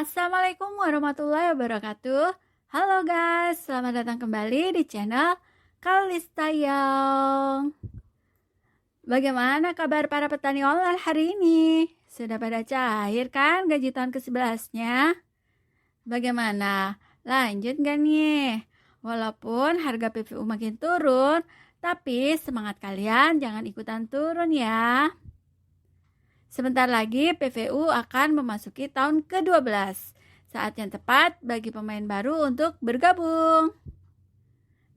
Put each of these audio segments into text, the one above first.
Assalamualaikum warahmatullahi wabarakatuh. Halo guys, selamat datang kembali di channel Kalistayong. Bagaimana kabar para petani online hari ini? Sudah pada cair kan gaji tahun ke-11-nya? Bagaimana? Lanjut gak nih? Walaupun harga PVU makin turun, tapi semangat kalian jangan ikutan turun ya. Sebentar lagi PVU akan memasuki tahun ke-12. Saat yang tepat bagi pemain baru untuk bergabung.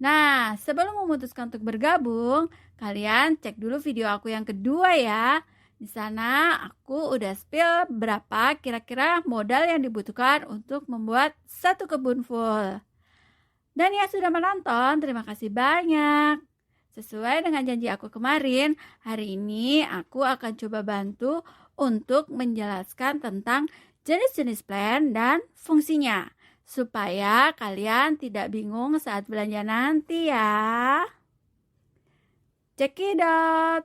Nah, sebelum memutuskan untuk bergabung, kalian cek dulu video aku yang kedua ya. Di sana aku udah spill berapa kira-kira modal yang dibutuhkan untuk membuat satu kebun full. Dan yang sudah menonton, terima kasih banyak. Sesuai dengan janji aku kemarin, hari ini aku akan coba bantu untuk menjelaskan tentang jenis-jenis plan dan fungsinya, supaya kalian tidak bingung saat belanja nanti ya. Cekidot.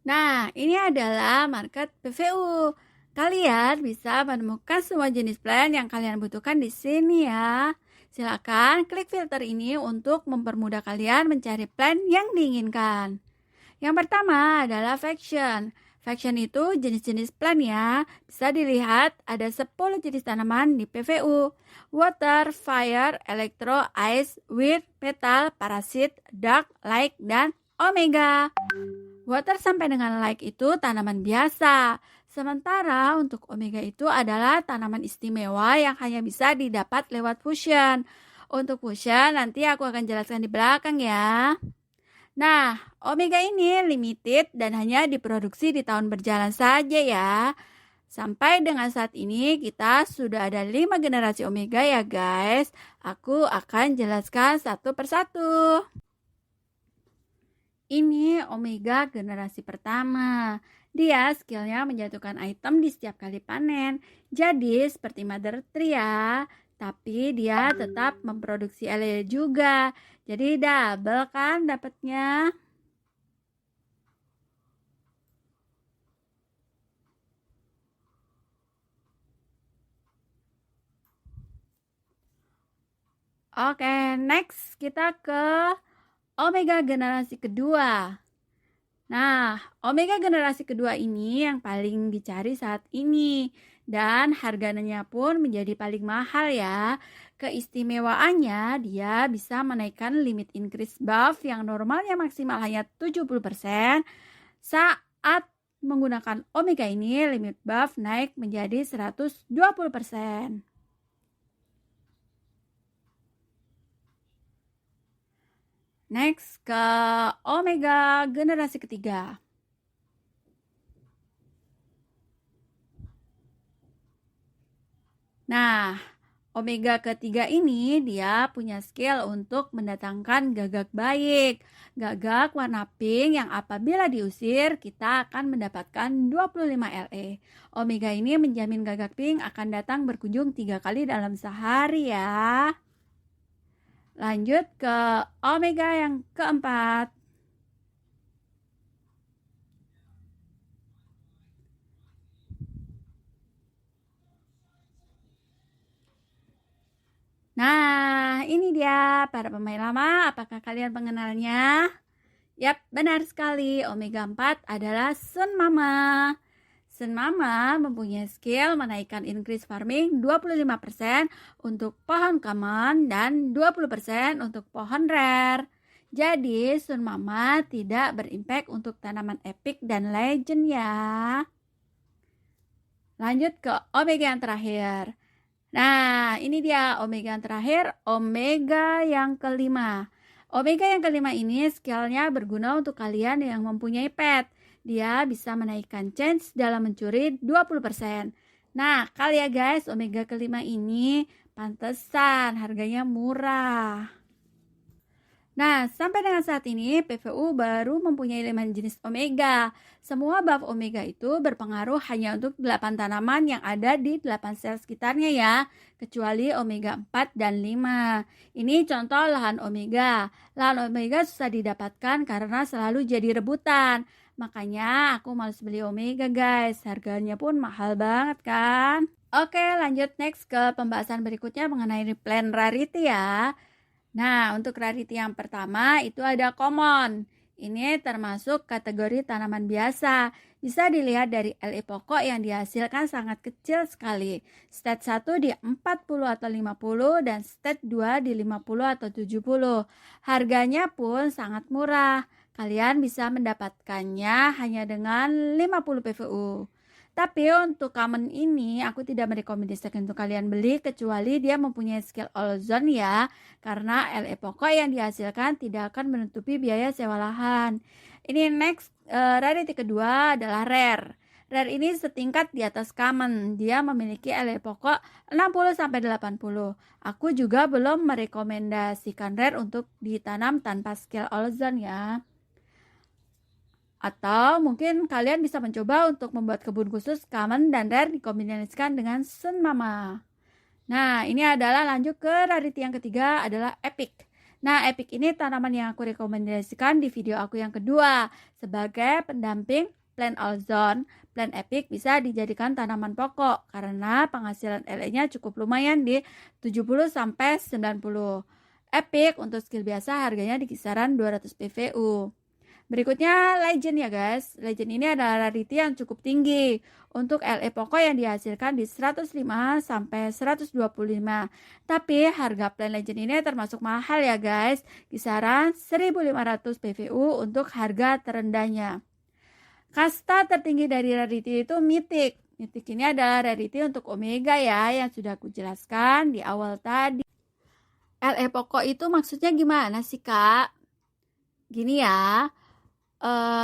Nah, ini adalah market PVU. Kalian bisa menemukan semua jenis plan yang kalian butuhkan di sini ya. Silakan klik filter ini untuk mempermudah kalian mencari plan yang diinginkan. Yang pertama adalah faction. Faction itu jenis-jenis plan ya. Bisa dilihat ada 10 jenis tanaman di PVU. Water, fire, electro, ice, wind, petal, parasit, dark, light, dan omega. Water sampai dengan light itu tanaman biasa. Sementara untuk omega itu adalah tanaman istimewa yang hanya bisa didapat lewat fusion. Untuk fusion nanti aku akan jelaskan di belakang ya. Nah, omega ini limited dan hanya diproduksi di tahun berjalan saja ya. Sampai dengan saat ini kita sudah ada 5 generasi omega ya guys. Aku akan jelaskan satu persatu. Ini omega generasi pertama. Dia skillnya menjatuhkan item di setiap kali panen. Jadi seperti mother tree ya. Tapi dia tetap memproduksi lele juga. Jadi double kan dapatnya. Oke, next kita ke omega generasi kedua. Nah, omega generasi kedua ini yang paling dicari saat ini. Dan harganya pun menjadi paling mahal ya. Keistimewaannya dia bisa menaikkan limit increase buff yang normalnya maksimal hanya 70%. Saat menggunakan omega ini limit buff naik menjadi 120%. Next ke omega generasi ketiga. Nah, omega ketiga ini dia punya skill untuk mendatangkan gagak baik. Gagak warna pink yang apabila diusir kita akan mendapatkan 25 LE. Omega ini menjamin gagak pink akan datang berkunjung 3 kali dalam sehari ya. Lanjut ke omega yang keempat. Nah, ini dia para pemain lama. Apakah kalian mengenalnya? Yap, benar sekali. Omega 4 adalah Sun Mama. Sun Mama mempunyai skill menaikkan increase farming 25% untuk pohon common dan 20% untuk pohon rare. Jadi Sun Mama tidak berimpact untuk tanaman epic dan legend ya. Lanjut ke omega yang terakhir. Nah, ini dia omega yang terakhir, omega yang kelima. Omega yang kelima ini skillnya berguna untuk kalian yang mempunyai pet. Dia bisa menaikkan chance dalam mencuri 20%. Nah, kali ya guys, omega kelima ini pantesan harganya murah. Nah, sampai dengan saat ini PVU baru mempunyai 5 jenis omega. Semua buff omega itu berpengaruh hanya untuk 8 tanaman yang ada di 8 sel sekitarnya ya, kecuali omega 4 dan 5. Ini contoh lahan omega. Lahan omega susah didapatkan karena selalu jadi rebutan. Makanya aku males beli omega guys, harganya pun mahal banget kan. Oke, lanjut next ke pembahasan berikutnya mengenai plan rarity ya. Nah, untuk rarity yang pertama itu ada common. Ini termasuk kategori tanaman biasa. Bisa dilihat dari LI pokok yang dihasilkan sangat kecil sekali. Stage 1 di 40 atau 50 dan stage 2 di 50 atau 70. Harganya pun sangat murah. Kalian bisa mendapatkannya hanya dengan 50 PVU. Tapi untuk common ini aku tidak merekomendasikan untuk kalian beli kecuali dia mempunyai skill ozone ya. Karena LE pokok yang dihasilkan tidak akan menutupi biaya sewa lahan. Ini next, rarity kedua adalah rare. Rare ini setingkat di atas common. Dia memiliki LE pokok 60-80. Aku juga belum merekomendasikan rare untuk ditanam tanpa skill ozone ya. Atau mungkin kalian bisa mencoba untuk membuat kebun khusus common dan rare dikombinasikan dengan Sun Mama. Nah, ini adalah lanjut ke rarity yang ketiga adalah epic. Nah, epic ini tanaman yang aku rekomendasikan di video aku yang kedua. Sebagai pendamping plant ozone, plant epic bisa dijadikan tanaman pokok karena penghasilan LE-nya cukup lumayan di 70-90. Epic untuk skill biasa harganya di kisaran 200 PVU. Berikutnya legend ya guys. Legend ini adalah rarity yang cukup tinggi. Untuk LE pokok yang dihasilkan di 105 sampai 125. Tapi harga plan legend ini termasuk mahal ya guys. Kisaran 1500 PVU untuk harga terendahnya. Kasta tertinggi dari rarity itu mythic. Mythic ini adalah rarity untuk omega ya yang sudah aku jelaskan di awal tadi. LE pokok itu maksudnya gimana sih kak? Gini ya.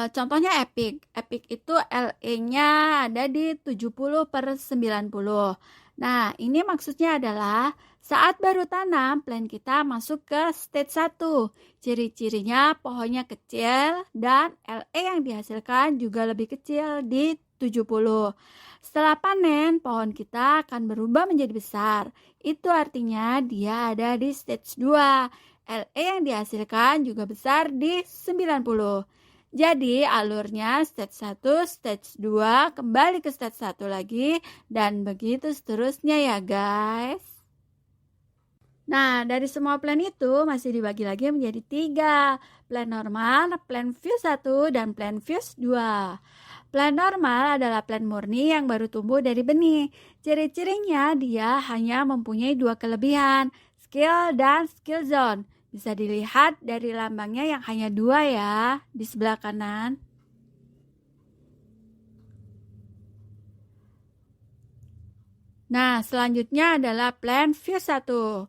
Contohnya epic. Epic itu LE-nya ada di 70/90. Nah, ini maksudnya adalah saat baru tanam, plant kita masuk ke stage 1. Ciri-cirinya pohonnya kecil dan LE yang dihasilkan juga lebih kecil di 70. Setelah panen, pohon kita akan berubah menjadi besar. Itu artinya dia ada di stage 2. LE yang dihasilkan juga besar di 90. Jadi alurnya stage 1, stage 2, kembali ke stage 1 lagi, dan begitu seterusnya ya guys. Nah, dari semua plan itu masih dibagi lagi menjadi 3. Plan normal, plan fuse 1, dan plan fuse 2. Plan normal adalah plan murni yang baru tumbuh dari benih. Ciri-cirinya dia hanya mempunyai 2 kelebihan, skill dan skill zone. Bisa dilihat dari lambangnya yang hanya 2 ya, di sebelah kanan. Nah, selanjutnya adalah plan fuse 1.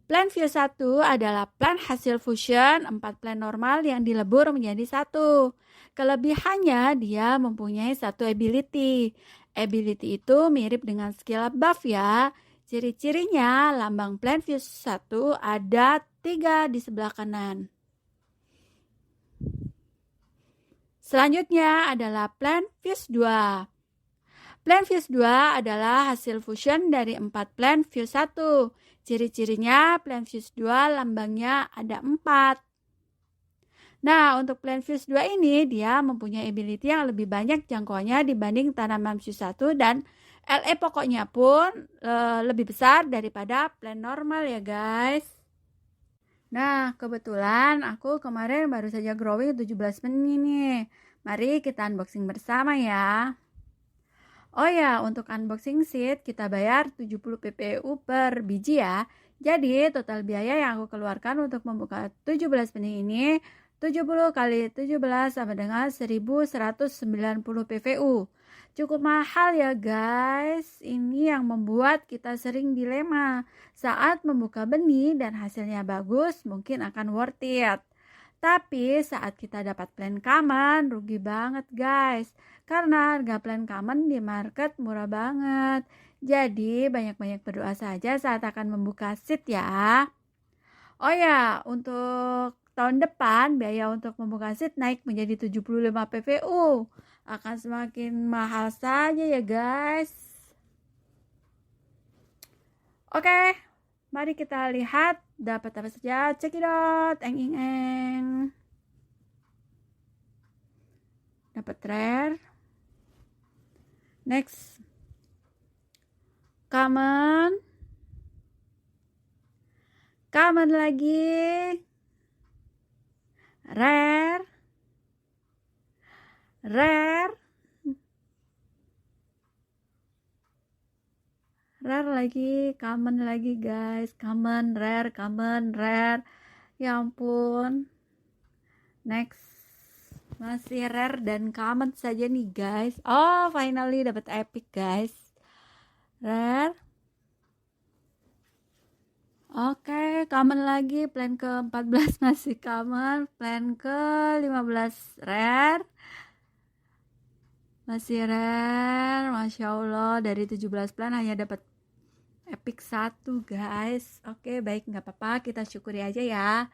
Plan fuse 1 adalah plan hasil fusion 4 plan normal yang dilebur menjadi 1. Kelebihannya dia mempunyai 1 ability. Ability itu mirip dengan skill buff ya. Ciri-cirinya lambang plan fuse 1 ada 3 di sebelah kanan. Selanjutnya adalah plan fuse 2. Plan fuse 2 adalah hasil fusion dari 4 plan fuse 1. Ciri-cirinya plan fuse 2 lambangnya ada 4. Nah, untuk plan fuse 2 ini dia mempunyai ability yang lebih banyak jangkauannya dibanding tanaman fuse 1 dan LE pokoknya pun lebih besar daripada plan normal ya guys. Nah, kebetulan aku kemarin baru saja growing 17 menit nih. Mari kita unboxing bersama ya. Oh ya, untuk unboxing seed kita bayar 70 PPU per biji ya. Jadi total biaya yang aku keluarkan untuk membuka 17 benih ini 70 kali 17 sama dengan 1190 PVU. Cukup mahal ya guys. Ini yang membuat kita sering dilema. Saat membuka benih dan hasilnya bagus, mungkin akan worth it. Tapi saat kita dapat plan common, rugi banget guys. Karena harga plan common di market murah banget. Jadi banyak-banyak berdoa saja saat akan membuka seed ya. Oh ya, untuk tahun depan biaya untuk membuka seed naik menjadi 75 PVU. Akan semakin mahal saja ya guys. Oke, mari kita lihat dapat apa saja. Cekidot, eng. Dapat rare. Next. common, common lagi, rare, rare, rare lagi, common lagi guys, common, rare, ya ampun. Next, masih rare dan common saja nih guys. Oh, finally dapat epic guys. Rare. Oke, common lagi, plan ke-14 masih common, plan ke-15 rare. Masih rare, Masya Allah, dari 17 plan hanya dapat epic 1 guys. Oke, baik, nggak apa-apa, kita syukuri aja ya.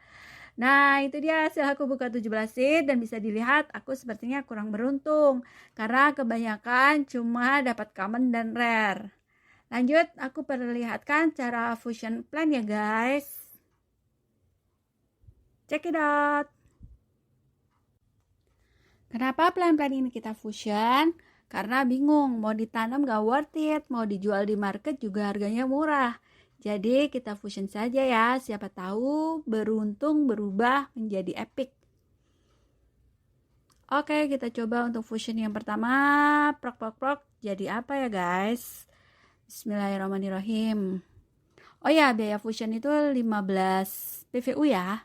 Nah, itu dia hasil aku buka 17 seed, dan bisa dilihat aku sepertinya kurang beruntung karena kebanyakan cuma dapat common dan rare. Lanjut, aku perlihatkan cara fusion plan ya guys. Check it out. Kenapa plan-plan ini kita fusion? Karena bingung, mau ditanam gak worth it, mau dijual di market juga harganya murah. Jadi kita fusion saja ya, siapa tahu beruntung berubah menjadi epic. Oke, kita coba untuk fusion yang pertama. Prok prok prok, jadi apa ya guys? Bismillahirrahmanirrahim. Oh ya, biaya fusion itu 15 PVU ya.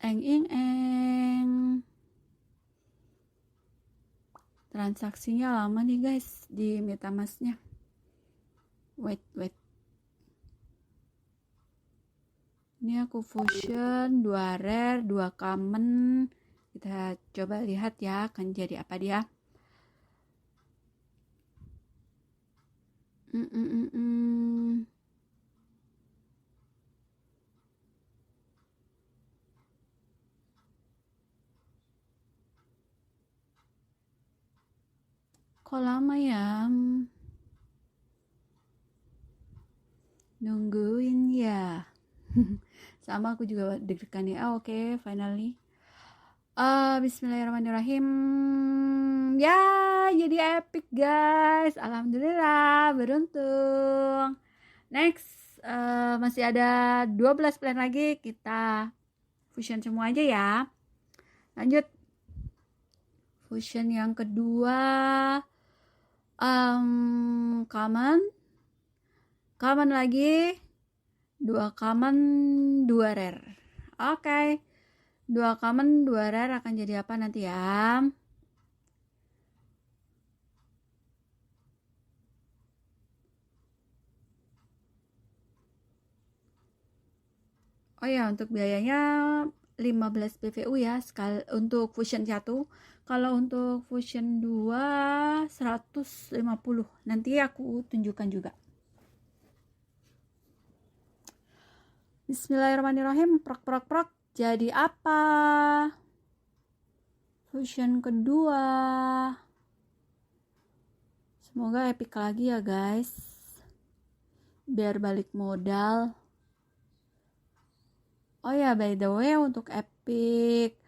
Eng. Transaksinya lama nih guys di MetaMask-nya. Wait. Ini aku fusion 2 rare, 2 common. Kita coba lihat ya akan jadi apa dia. Kok lama ya? Nungguin ya. Sama aku juga deg-degan ya. Oke, finally. Bismillahirrahmanirrahim. Ya, jadi epic guys. Alhamdulillah, beruntung. Next, masih ada 12 plan lagi. Kita fusion semua aja ya. Lanjut. Fusion yang kedua. Common lagi. 2 common, 2 rare. Oke. 2 common, 2 rare akan jadi apa nanti ya? Oh ya, untuk biayanya 15 PVU ya untuk fusion 1. Kalau untuk fusion 2 150. Nanti aku tunjukkan juga. Bismillahirrahmanirrahim. Prok. Jadi apa? Fusion kedua. Semoga epic lagi ya guys. Biar balik modal. Oh ya, by the way, untuk epic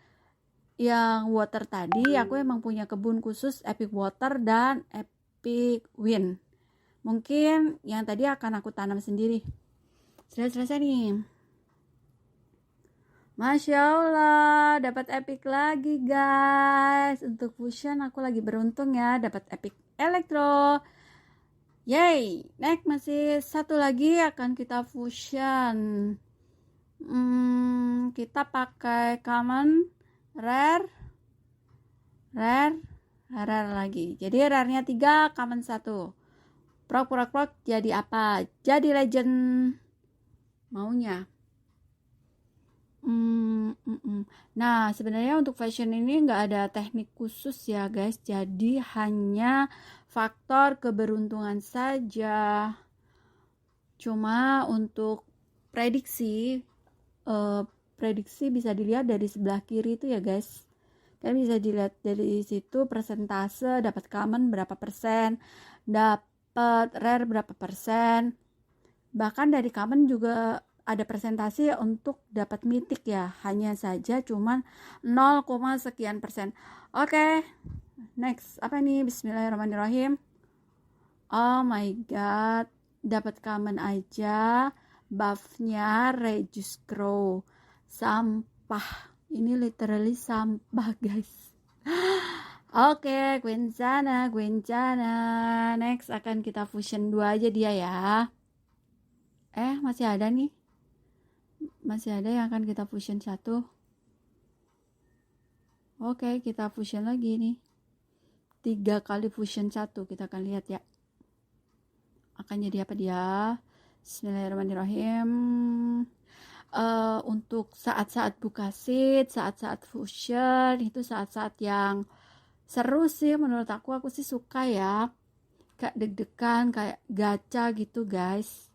yang water tadi, aku emang punya kebun khusus epic water dan epic wind. Mungkin yang tadi akan aku tanam sendiri. Sudah selesai nih. Masya Allah, dapat epic lagi guys. Untuk fusion aku lagi beruntung ya, dapat epic elektro. Yay, next masih satu lagi akan kita fusion. Kita pakai common, rare lagi. Jadi rare-nya 3, common 1. Prok. Jadi apa? Jadi legend. Maunya. Nah, sebenarnya untuk fashion ini nggak ada teknik khusus ya guys. Jadi hanya faktor keberuntungan saja. Cuma untuk prediksi bisa dilihat dari sebelah kiri itu ya guys. Kalian bisa dilihat dari situ persentase dapat common berapa persen, dapat rare berapa persen. Bahkan dari common juga ada presentasi untuk dapat mythic ya. Hanya saja cuman 0, sekian persen. Oke. Next, apa nih? Bismillahirrahmanirrahim. Oh my god, dapat common aja. Buffnya Reduce Grow. Sampah. Ini literally sampah, guys. Oke, Quinzana. Next akan kita fusion 2 aja dia ya. Masih ada nih. Masih ada yang akan kita fusion 1. Oke, kita fusion lagi nih. 3 kali fusion 1, kita akan lihat ya. Akan jadi apa dia? Bismillahirrahmanirrahim. Untuk saat-saat buka seat, saat-saat fusion, itu saat-saat yang seru sih menurut aku sih suka ya. Kayak deg-degan, kayak gacha gitu guys.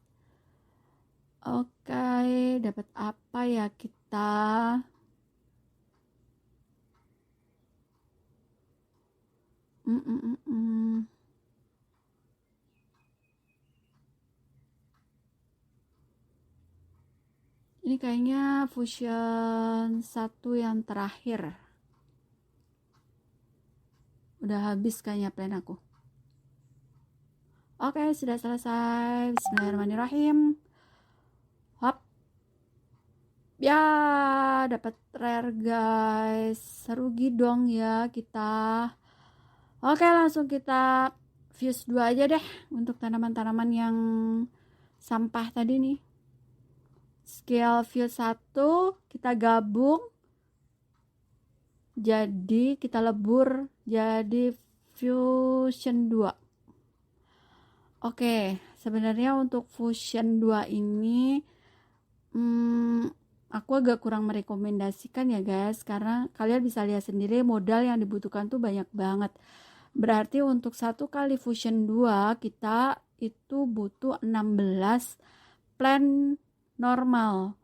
Oke, dapat apa ya kita? Ini kayaknya fusion 1 yang terakhir. Udah habis kayaknya plan aku. Oke, sudah selesai. Bismillahirrahmanirrahim. Hop. Ya, dapat rare guys. Rugi dong ya kita. Oke, langsung kita fuse 2 aja deh untuk tanaman-tanaman yang sampah tadi nih. Skill fuse 1 kita gabung. Jadi kita lebur jadi fusion 2. Oke, sebenarnya untuk fusion 2 ini aku agak kurang merekomendasikan ya guys, karena kalian bisa lihat sendiri modal yang dibutuhkan tuh banyak banget. Berarti untuk 1 kali fusion 2 kita itu butuh 16 plan normal.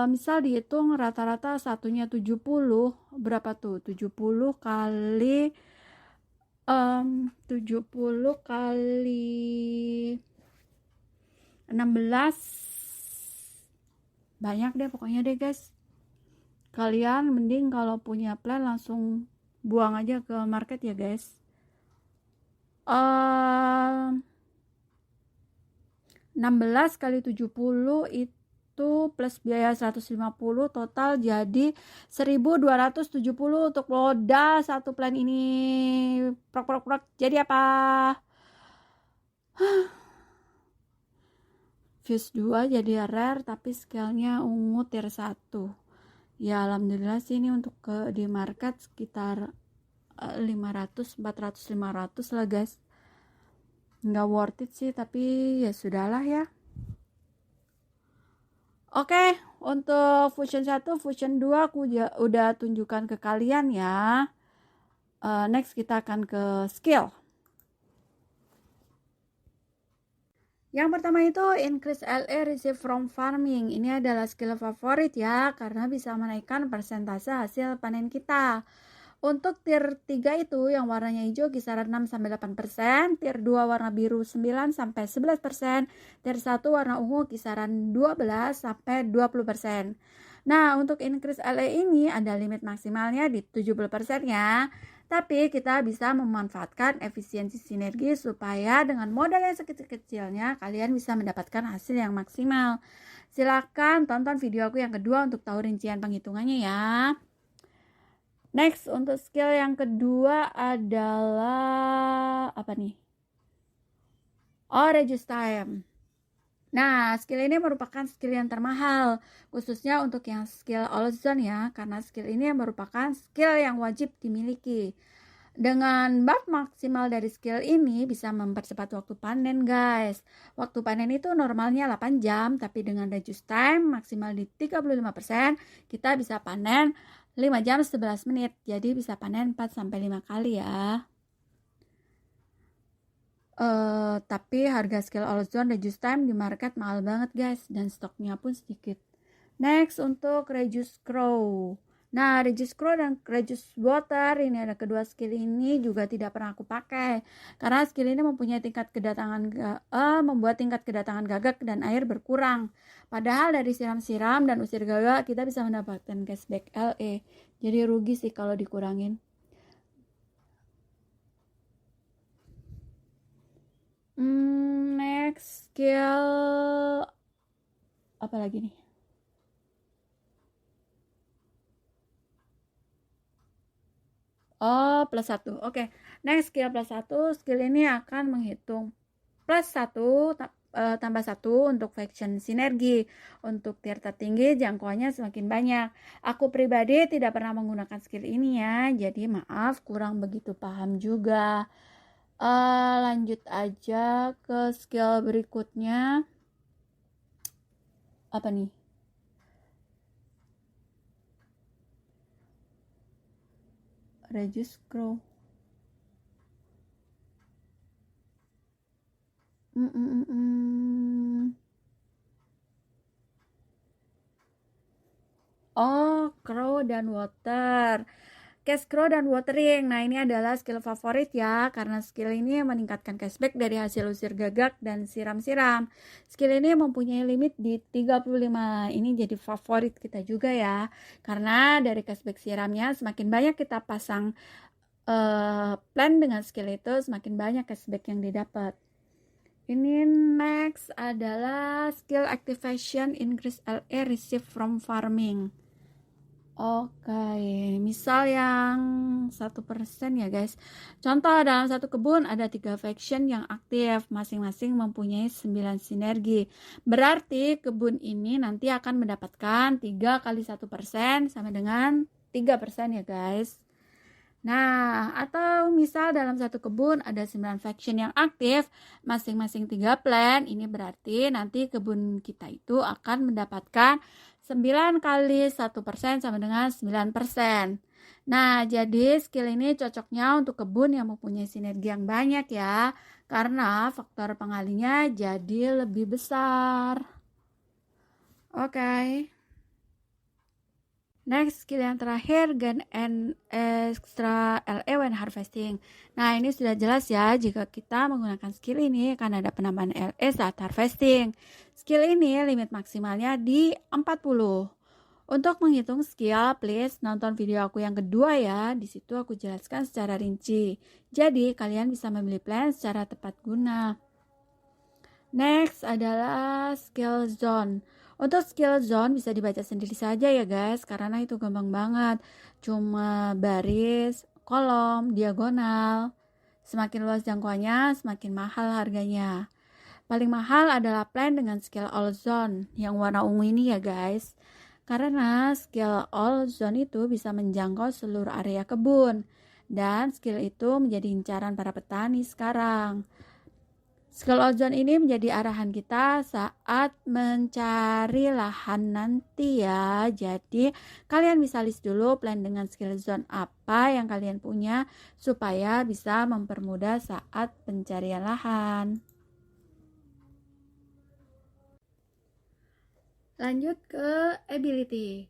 Misal dihitung rata-rata satunya 70, berapa tuh? 70 kali 70 kali 16, banyak deh pokoknya deh guys. Kalian mending kalau punya plan langsung buang aja ke market ya guys. 16 kali 70 itu plus biaya 150, total jadi 1270 untuk modal 1 plan ini. Prok. Jadi apa? Fuse 2 jadi rare tapi skillnya ungu tier 1. Ya alhamdulillah sih ini untuk di market sekitar 500, 400, 500 lah guys. Nggak worth it sih, tapi ya sudahlah ya. Oke, untuk fusion 1, fusion 2 aku udah tunjukkan ke kalian ya. Next kita akan ke skill. Yang pertama itu increase LA receive from farming. Ini adalah skill favorit ya, karena bisa menaikkan persentase hasil panen kita. Untuk tier 3 itu yang warnanya hijau kisaran 6-8%, tier 2 warna biru 9-11%, tier 1 warna ungu kisaran 12-20%. Nah, untuk increase LA ini ada limit maksimalnya di 70% ya. Tapi kita bisa memanfaatkan efisiensi sinergi supaya dengan modal yang sekecil-kecilnya kalian bisa mendapatkan hasil yang maksimal. Silahkan tonton video aku yang kedua untuk tahu rincian penghitungannya ya. Next, untuk skill yang kedua adalah apa nih? Reduce time. Nah, skill ini merupakan skill yang termahal, khususnya untuk yang skill All Zone ya, karena skill ini merupakan skill yang wajib dimiliki. Dengan buff maksimal dari skill ini bisa mempercepat waktu panen guys. Waktu panen itu normalnya 8 jam, tapi dengan reduce time maksimal di 35%, kita bisa panen 5 jam 11 menit. Jadi bisa panen 4-5 kali ya. Tapi harga skill All Zone reduce time di market mahal banget guys, dan stoknya pun sedikit. Next, untuk Reduce Grow. Nah, Reduce Grow dan Reduce Water, ini ada kedua skill ini juga tidak pernah aku pakai, karena skill ini mempunyai membuat tingkat kedatangan gagak dan air berkurang. Padahal dari siram-siram dan usir gagak kita bisa mendapatkan cashback LE. Jadi rugi sih kalau dikurangin. skill apa lagi nih? Oh, +1. Oke. Next, skill +1. Skill ini akan menghitung +1 tambah 1 untuk faction sinergi. Untuk tier tertinggi jangkauannya semakin banyak. Aku pribadi tidak pernah menggunakan skill ini ya, jadi maaf kurang begitu paham juga. Lanjut aja ke skill berikutnya. Apa nih? Reduce Crow. Oh, Crow dan Water. Cash Crow dan Watering. Nah, ini adalah skill favorit ya, karena skill ini meningkatkan cashback dari hasil usir gagak dan siram-siram. Skill ini mempunyai limit di 35. Ini jadi favorit kita juga ya, karena dari cashback siramnya semakin banyak kita pasang plan dengan skill itu, semakin banyak cashback yang didapat. Ini next adalah skill activation increase LA receive from farming. Oke, misal yang 1% ya guys. Contoh, dalam satu kebun ada 3 faction yang aktif, masing-masing mempunyai 9 sinergi. Berarti kebun ini nanti akan mendapatkan 3 kali 1% sama dengan 3% ya guys. Nah, atau misal dalam satu kebun ada 9 faction yang aktif, masing-masing 3 plan. Ini berarti nanti kebun kita itu akan mendapatkan 9 kali 1% sama dengan 9%. Nah, jadi skill ini cocoknya untuk kebun yang mempunyai sinergi yang banyak ya, karena faktor pengalinya jadi lebih besar. Oke. Next, skill yang terakhir, gain and extra LE when harvesting. Nah, ini sudah jelas ya, jika kita menggunakan skill ini akan ada penambahan LE saat harvesting. Skill ini limit maksimalnya di 40. Untuk menghitung skill, please nonton video aku yang kedua ya. Di situ aku jelaskan secara rinci. Jadi, kalian bisa memilih plan secara tepat guna. Next adalah skill zone. Untuk skill zone bisa dibaca sendiri saja ya guys, karena itu gampang banget. Cuma baris, kolom, diagonal. Semakin luas jangkauannya, semakin mahal harganya. Paling mahal adalah plan dengan skill all zone yang warna ungu ini ya guys. Karena skill all zone itu bisa menjangkau seluruh area kebun. Dan skill itu menjadi incaran para petani sekarang. Skill ozone ini menjadi arahan kita saat mencari lahan nanti ya. Jadi kalian bisa list dulu plan dengan skill zone apa yang kalian punya supaya bisa mempermudah saat pencarian lahan. Lanjut ke ability.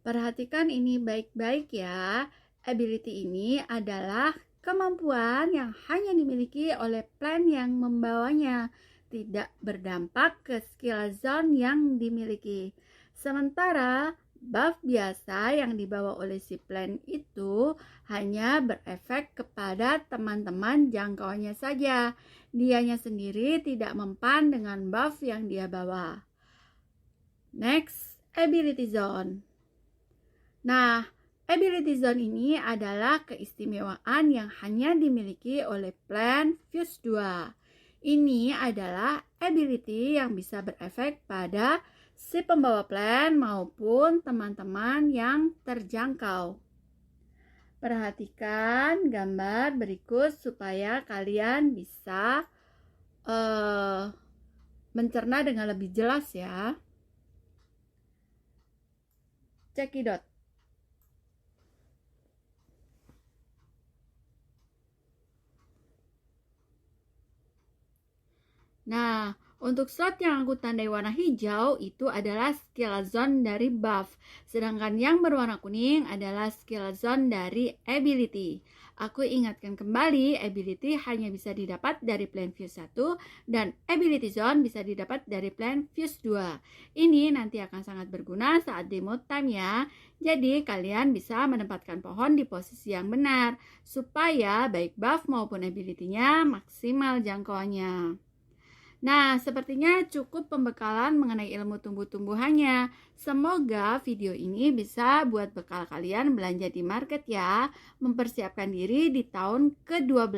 Perhatikan ini baik-baik ya. Ability ini adalah kemampuan yang hanya dimiliki oleh plan yang membawanya, tidak berdampak ke skill zone yang dimiliki. Sementara buff biasa yang dibawa oleh si plan itu hanya berefek kepada teman-teman jangkauannya saja. Dianya sendiri tidak mempan dengan buff yang dia bawa. Next, ability zone. Nah, ability zone ini adalah keistimewaan yang hanya dimiliki oleh plan Fuse 2. Ini adalah ability yang bisa berefek pada si pembawa plan maupun teman-teman yang terjangkau. Perhatikan gambar berikut supaya kalian bisa mencerna dengan lebih jelas ya. Cekidot. Nah, untuk slot yang aku tandai warna hijau itu adalah skill zone dari buff. Sedangkan yang berwarna kuning adalah skill zone dari ability. Aku ingatkan kembali, ability hanya bisa didapat dari plan Fuse 1 dan ability zone bisa didapat dari plan Fuse 2. Ini nanti akan sangat berguna saat demo time ya. Jadi kalian bisa menempatkan pohon di posisi yang benar supaya baik buff maupun ability-nya maksimal jangkauannya. Nah, sepertinya cukup pembekalan mengenai ilmu tumbuh-tumbuhannya. Semoga video ini bisa buat bekal kalian belanja di market ya, mempersiapkan diri di tahun ke-12.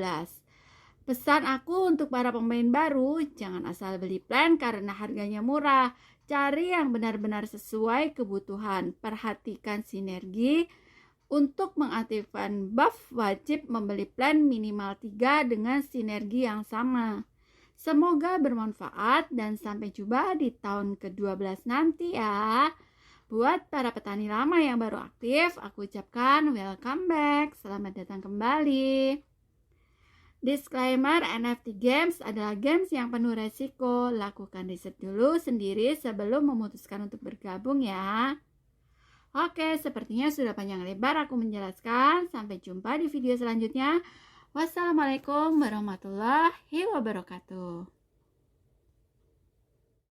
Pesan aku untuk para pemain baru, jangan asal beli plan karena harganya murah. Cari yang benar-benar sesuai kebutuhan. Perhatikan sinergi. Untuk mengaktifkan buff, wajib membeli plan minimal 3 dengan sinergi yang sama. Semoga bermanfaat dan sampai jumpa di tahun ke-12 nanti ya. Buat para petani lama yang baru aktif, aku ucapkan welcome back. Selamat datang kembali. Disclaimer, NFT games adalah games yang penuh resiko. Lakukan riset dulu sendiri sebelum memutuskan untuk bergabung ya. Oke, sepertinya sudah panjang lebar aku menjelaskan. Sampai jumpa di video selanjutnya. Wassalamualaikum warahmatullahi wabarakatuh.